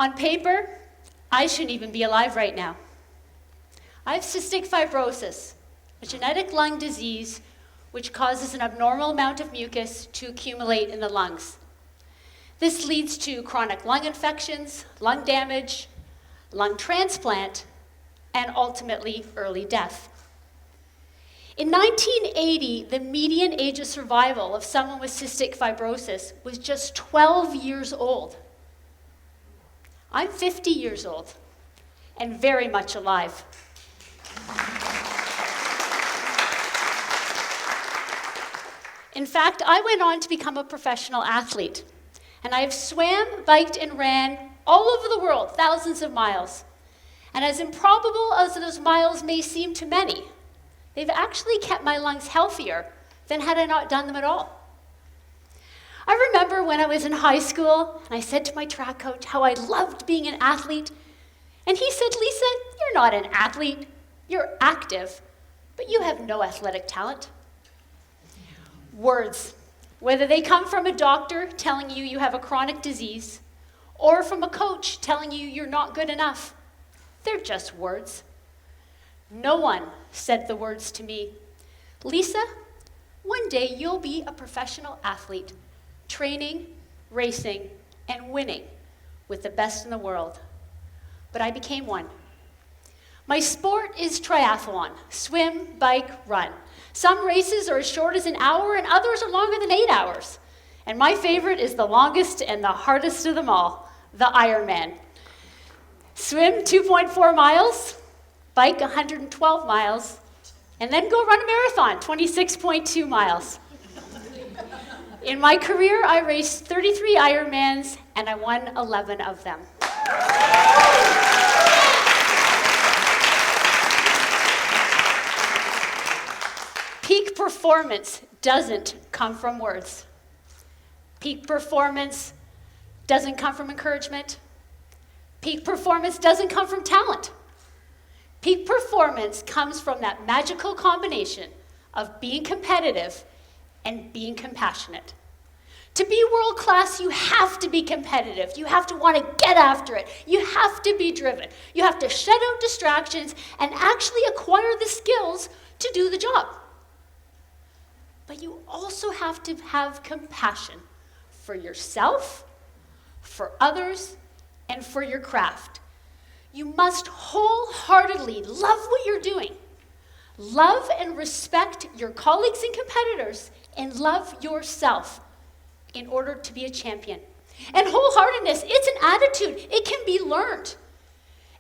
On paper, I shouldn't even be alive right now. I have cystic fibrosis, a genetic lung disease which causes an abnormal amount of mucus to accumulate in the lungs. This leads to chronic lung infections, lung damage, lung transplant, and ultimately early death. In 1980, the median age of survival of someone with cystic fibrosis was just 12 years old. I'm 50 years old and very much alive. In fact, I went on to become a professional athlete, and I have swam, biked, and ran all over the world, thousands of miles. And as improbable as those miles may seem to many, they've actually kept my lungs healthier than had I not done them at all. I remember when I was in high school, and I said to my track coach how I loved being an athlete, and he said, "Lisa, you're not an athlete, you're active, but you have no athletic talent." Words, whether they come from a doctor telling you you have a chronic disease, or from a coach telling you you're not good enough, they're just words. No one said the words to me, "Lisa, one day you'll be a professional athlete, training, racing, and winning with the best in the world." But I became one. My sport is triathlon, swim, bike, run. Some races are as short as an hour and others are longer than 8 hours. And my favorite is the longest and the hardest of them all, the IRONMAN. Swim 2.4 miles, bike 112 miles, and then go run a marathon, 26.2 miles. In my career, I raced 33 Ironmans, and I won 11 of them. Peak performance doesn't come from words. Peak performance doesn't come from encouragement. Peak performance doesn't come from talent. Peak performance comes from that magical combination of being competitive and being compassionate. To be world class, you have to be competitive. You have to want to get after it. You have to be driven. You have to shut out distractions and actually acquire the skills to do the job. But you also have to have compassion for yourself, for others, and for your craft. You must wholeheartedly love what you're doing. Love and respect your colleagues and competitors, and love yourself in order to be a champion. And wholeheartedness, it's an attitude. It can be learned.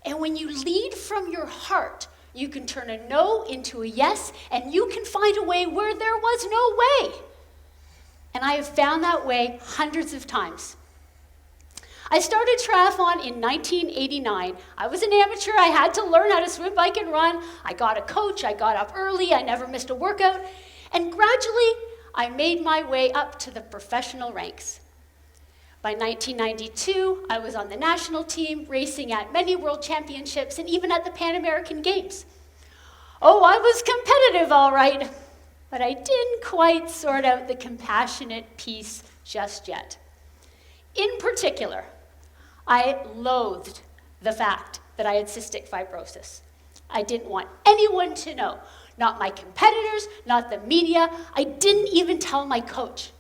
And when you lead from your heart, you can turn a no into a yes, and you can find a way where there was no way. And I have found that way hundreds of times. I started triathlon in 1989. I was an amateur. I had to learn how to swim, bike, and run. I got a coach. I got up early. I never missed a workout. And gradually, I made my way up to the professional ranks. By 1992, I was on the national team, racing at many world championships and even at the Pan American Games. Oh, I was competitive, all right, but I didn't quite sort out the compassionate piece just yet. In particular, I loathed the fact that I had cystic fibrosis. I didn't want anyone to know, not my competitors, not the media. I didn't even tell my coach.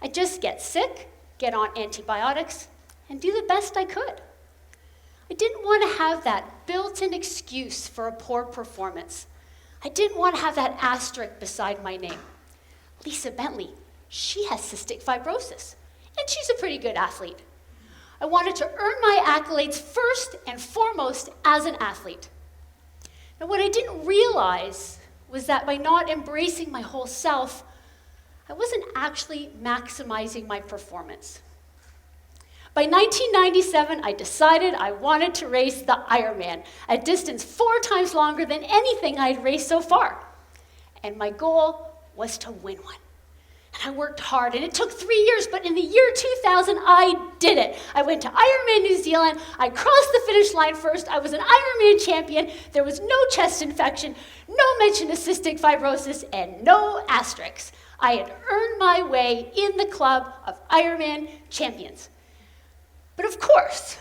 I'd just get sick, get on antibiotics, and do the best I could. I didn't want to have that built-in excuse for a poor performance. I didn't want to have that asterisk beside my name. Lisa Bentley, she has cystic fibrosis, and she's a pretty good athlete. I wanted to earn my accolades first and foremost as an athlete. Now, what I didn't realize was that by not embracing my whole self, I wasn't actually maximizing my performance. By 1997, I decided I wanted to race the Ironman, a distance 4 times longer than anything I'd raced so far. And my goal was to win one. And I worked hard, and it took 3 years, but in the year 2000, I did it. I went to Ironman New Zealand. I crossed the finish line first. I was an Ironman champion. There was no chest infection, no mention of cystic fibrosis, and no asterisks. I had earned my way in the club of Ironman champions. But of course,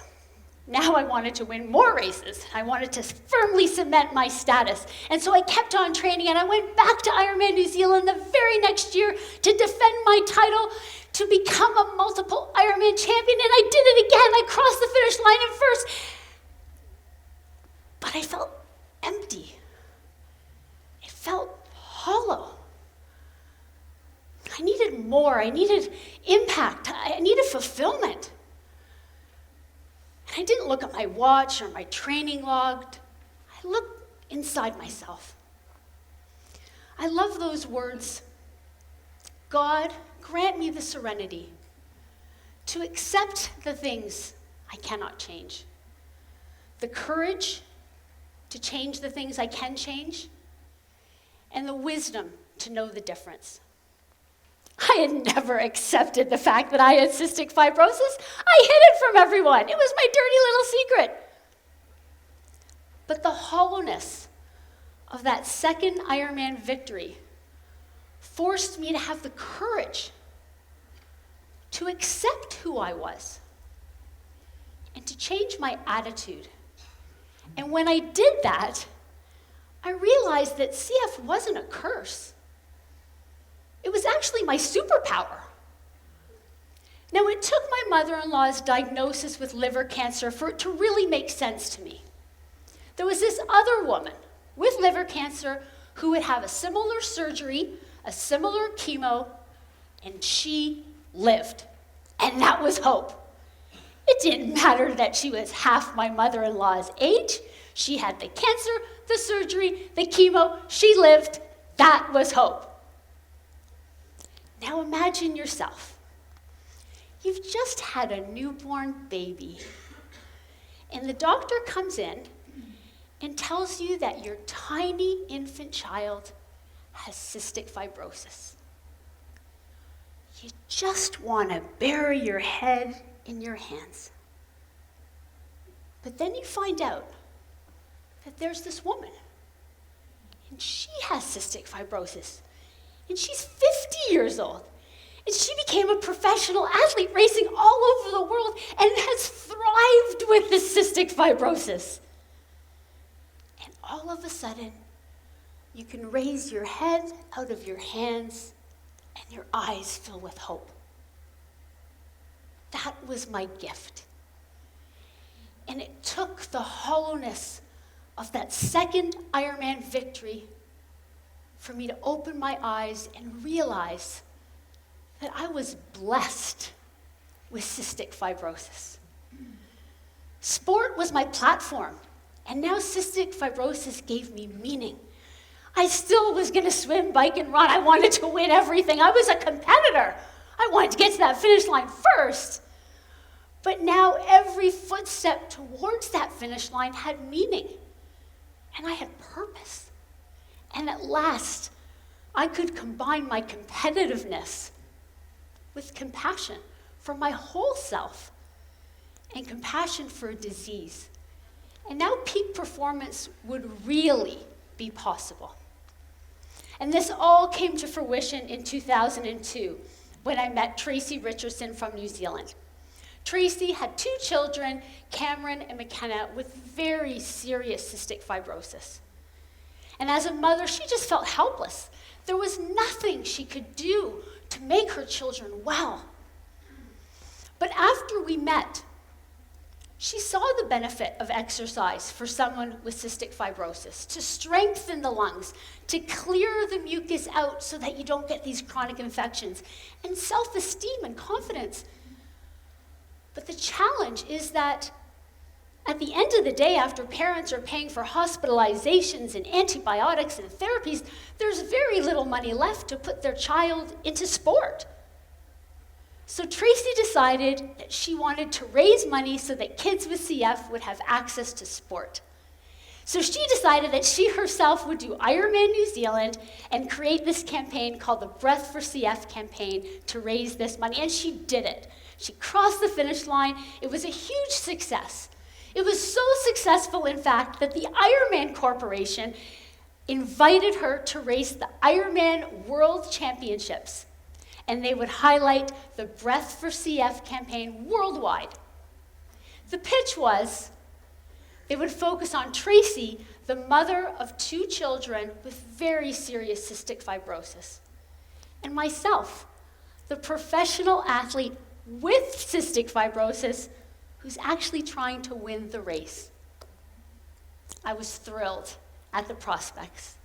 Now I wanted to win more races. I wanted to firmly cement my status. And so I kept on training, and I went back to Ironman New Zealand the very next year to defend my title, to become a multiple Ironman champion, and I did it again. I crossed the finish line in first. But I felt empty. It felt hollow. I needed more. I needed impact. I needed fulfillment. And I didn't look at my watch or my training log. I looked inside myself. I love those words. God, grant me the serenity to accept the things I cannot change, the courage to change the things I can change, and the wisdom to know the difference. I had never accepted the fact that I had cystic fibrosis. I hid it from everyone. It was my dirty little secret. But the hollowness of that second Ironman victory forced me to have the courage to accept who I was and to change my attitude. And when I did that, I realized that CF wasn't a curse. It was actually my superpower. Now, it took my mother-in-law's diagnosis with liver cancer for it to really make sense to me. There was this other woman with liver cancer who would have a similar surgery, a similar chemo, and she lived. And that was hope. It didn't matter that she was half my mother-in-law's age. She had the cancer, the surgery, the chemo. She lived. That was hope. Now imagine yourself. You've just had a newborn baby, and the doctor comes in and tells you that your tiny infant child has cystic fibrosis. You just want to bury your head in your hands. But then you find out that there's this woman, and she has cystic fibrosis, and she's 50 years old, and she became a professional athlete racing all over the world and has thrived with this cystic fibrosis. And all of a sudden, you can raise your head out of your hands and your eyes fill with hope. That was my gift. And it took the hollowness of that second Ironman victory for me to open my eyes and realize that I was blessed with cystic fibrosis. Sport was my platform, and now cystic fibrosis gave me meaning. I still was going to swim, bike, and run. I wanted to win everything. I was a competitor. I wanted to get to that finish line first. But now every footstep towards that finish line had meaning, and I had purpose. And at last, I could combine my competitiveness with compassion for my whole self and compassion for a disease. And now peak performance would really be possible. And this all came to fruition in 2002 when I met Tracy Richardson from New Zealand. Tracy had 2 children, Cameron and McKenna, with very serious cystic fibrosis. And as a mother, she just felt helpless. There was nothing she could do to make her children well. But after we met, she saw the benefit of exercise for someone with cystic fibrosis, to strengthen the lungs, to clear the mucus out so that you don't get these chronic infections, and self-esteem and confidence. But the challenge is that at the end of the day, after parents are paying for hospitalizations and antibiotics and therapies, there's very little money left to put their child into sport. So Tracy decided that she wanted to raise money so that kids with CF would have access to sport. So she decided that she herself would do Ironman New Zealand and create this campaign called the Breath for CF campaign to raise this money, and she did it. She crossed the finish line. It was a huge success. It was so successful, in fact, that the Ironman Corporation invited her to race the Ironman World Championships, and they would highlight the Breath for CF campaign worldwide. The pitch was they would focus on Tracy, the mother of 2 children with very serious cystic fibrosis, and myself, the professional athlete with cystic fibrosis who's actually trying to win the race. I was thrilled at the prospects.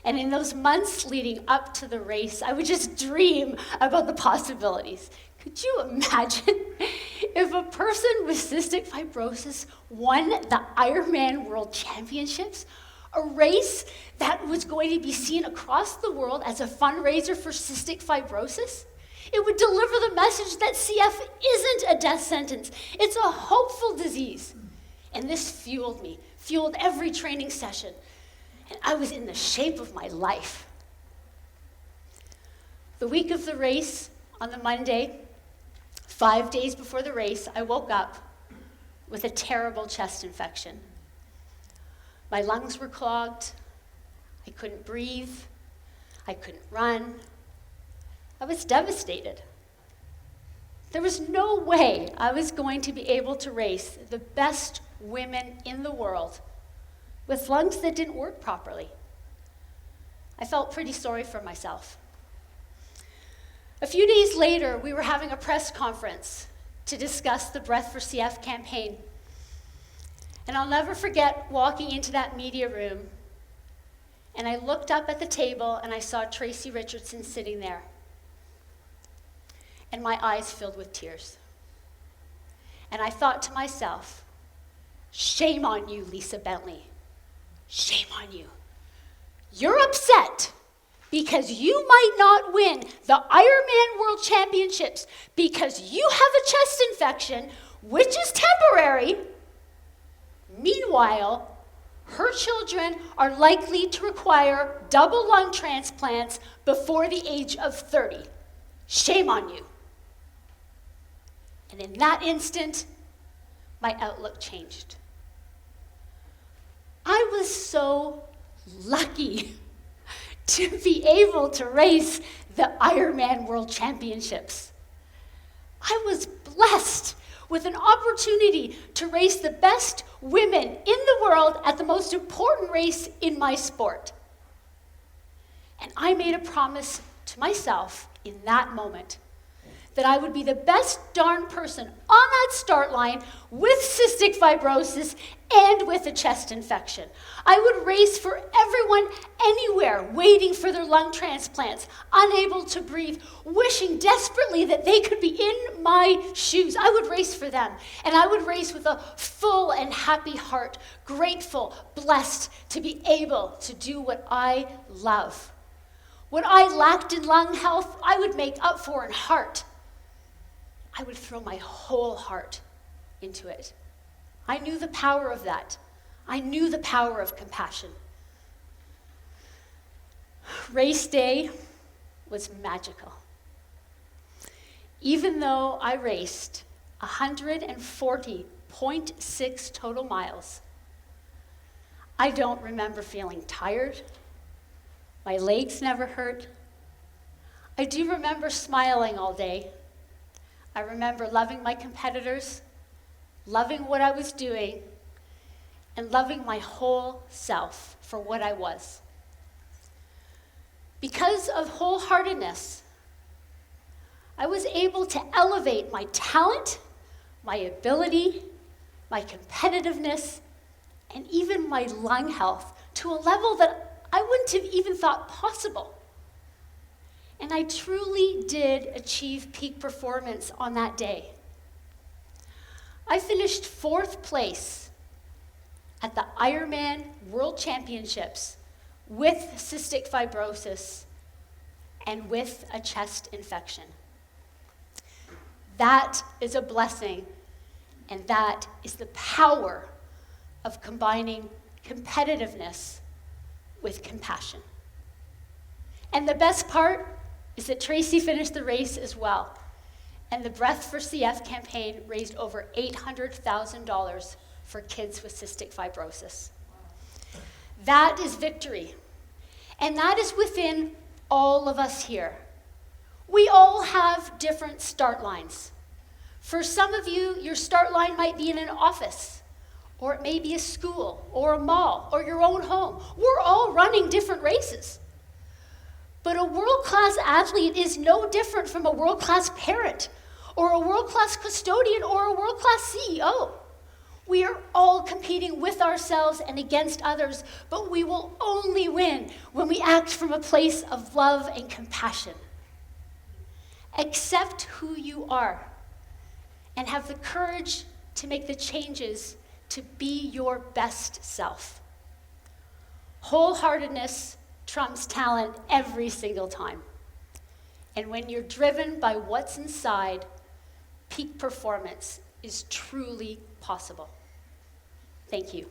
And in those months leading up to the race, I would just dream about the possibilities. Could you imagine if a person with cystic fibrosis won the IRONMAN World Championships, a race that was going to be seen across the world as a fundraiser for cystic fibrosis? It would deliver the message that CF isn't a death sentence. It's a hopeful disease. And this fueled me, fueled every training session. And I was in the shape of my life. The week of the race, on the Monday, 5 days before the race, I woke up with a terrible chest infection. My lungs were clogged. I couldn't breathe. I couldn't run. I was devastated. There was no way I was going to be able to race the best women in the world with lungs that didn't work properly. I felt pretty sorry for myself. A few days later, we were having a press conference to discuss the Breath for CF campaign. And I'll never forget walking into that media room, and I looked up at the table and I saw Tracy Richardson sitting there. And my eyes filled with tears. And I thought to myself, shame on you, Lisa Bentley. Shame on you. You're upset because you might not win the Ironman World Championships because you have a chest infection, which is temporary. Meanwhile, her children are likely to require double lung transplants before the age of 30. Shame on you. And in that instant, my outlook changed. I was so lucky to be able to race the Ironman World Championships. I was blessed with an opportunity to race the best women in the world at the most important race in my sport. And I made a promise to myself in that moment that I would be the best darn person on that start line with cystic fibrosis and with a chest infection. I would race for everyone anywhere waiting for their lung transplants, unable to breathe, wishing desperately that they could be in my shoes. I would race for them, and I would race with a full and happy heart, grateful, blessed to be able to do what I love. What I lacked in lung health, I would make up for in heart. I would throw my whole heart into it. I knew the power of that. I knew the power of compassion. Race day was magical. Even though I raced 140.6 total miles, I don't remember feeling tired. My legs never hurt. I do remember smiling all day. I remember loving my competitors, loving what I was doing, and loving my whole self for what I was. Because of wholeheartedness, I was able to elevate my talent, my ability, my competitiveness, and even my lung health to a level that I wouldn't have even thought possible. And I truly did achieve peak performance on that day. I finished 4th place at the Ironman World Championships with cystic fibrosis and with a chest infection. That is a blessing, and that is the power of combining competitiveness with compassion. And the best part is that Tracy finished the race as well. And the Breath for CF campaign raised over $800,000 for kids with cystic fibrosis. That is victory. And that is within all of us here. We all have different start lines. For some of you, your start line might be in an office, or it may be a school, or a mall, or your own home. We're all running different races. But a world-class athlete is no different from a world-class parent, or a world-class custodian, or a world-class CEO. We are all competing with ourselves and against others, but we will only win when we act from a place of love and compassion. Accept who you are and have the courage to make the changes to be your best self. Wholeheartedness trumps talent every single time. And when you're driven by what's inside, peak performance is truly possible. Thank you.